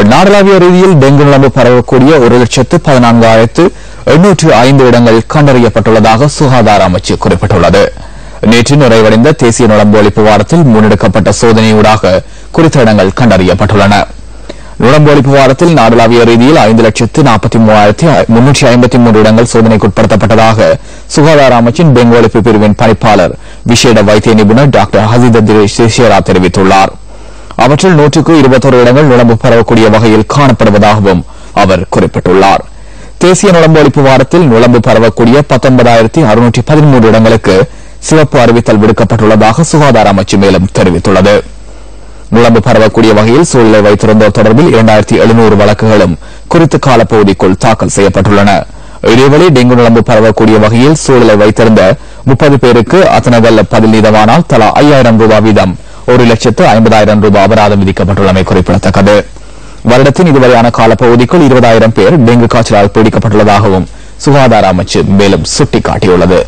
நாடளாவிய ரீதியில் டெங்கு நுளம்பு பரவக்கூடிய 1,14,805 இடங்கள் கண்டறியப்பட்டுள்ளதாக சுகாதார அமைச்சு குறிப்பிட்டுள்ளது. நேற்று நிறைவடைந்த தேசிய நுளம்பு ஒழிப்பு வாரத்தில் முன்னெடுக்கப்பட்ட சோதனையூடாக குறித்த இடங்கள் கண்டறியப்பட்டுள்ளன. நுளம்பு ஒழிப்பு வாரத்தில் நாடளாவிய ரீதியில் 5,43,353 இடங்கள் சோதனைக்குட்படுத்தப்பட்டதாக சுகாதார அமைச்சின் டெங்கு ஒழிப்பு பிரிவின் பணிப்பாளர் விசேட வைத்திய நிபுணர் டாக்டர் ஹசித திரேஷேரா தெரிவித்துள்ளார். அவற்றில் 121 இடங்கள் நுளம்பு பரவக்கூடிய வகையில் காணப்படுவதாகவும் அவர் குறிப்பிட்டுள்ளார். தேசிய நுளம்பு ஒழிப்பு வாரத்தில் நுளம்பு பரவக்கூடிய 19,613 இடங்களுக்கு சிவப்பு அறிவித்தல் விடுக்கப்பட்டுள்ளதாக சுகாதார அமைச்சு மேலும் தெரிவித்துள்ளது. நுளம்பு பரவக்கூடிய வகையில் சூழலை வைத்திருந்தோர் தொடர்பில் 2,700 வழக்குகளும் குறித்த காலப்பகுதிக்குள் தாக்கல் செய்யப்பட்டுள்ளன. இதேவேளை டெங்கு நுளம்பு பரவக்கூடிய வகையில் சூழலை வைத்திருந்த 30 பேருக்கு அத்தனகல்ல பதில் நீதமானால் தலா 5,000 ரூபாய் வீதம் 1,50,000 ரூபாய் அபராதம் விதிக்கப்பட்டுள்ளமை குறிப்பிடத்தக்கது. வருடத்தின் இதுவரையான காலப்பகுதிக்குள் 20,000 பேர் டெங்கு காய்ச்சலால் பீடிக்கப்பட்டுள்ளதாகவும் சுகாதார அமைச்சு மேலும் சுட்டிக்காட்டியுள்ளது.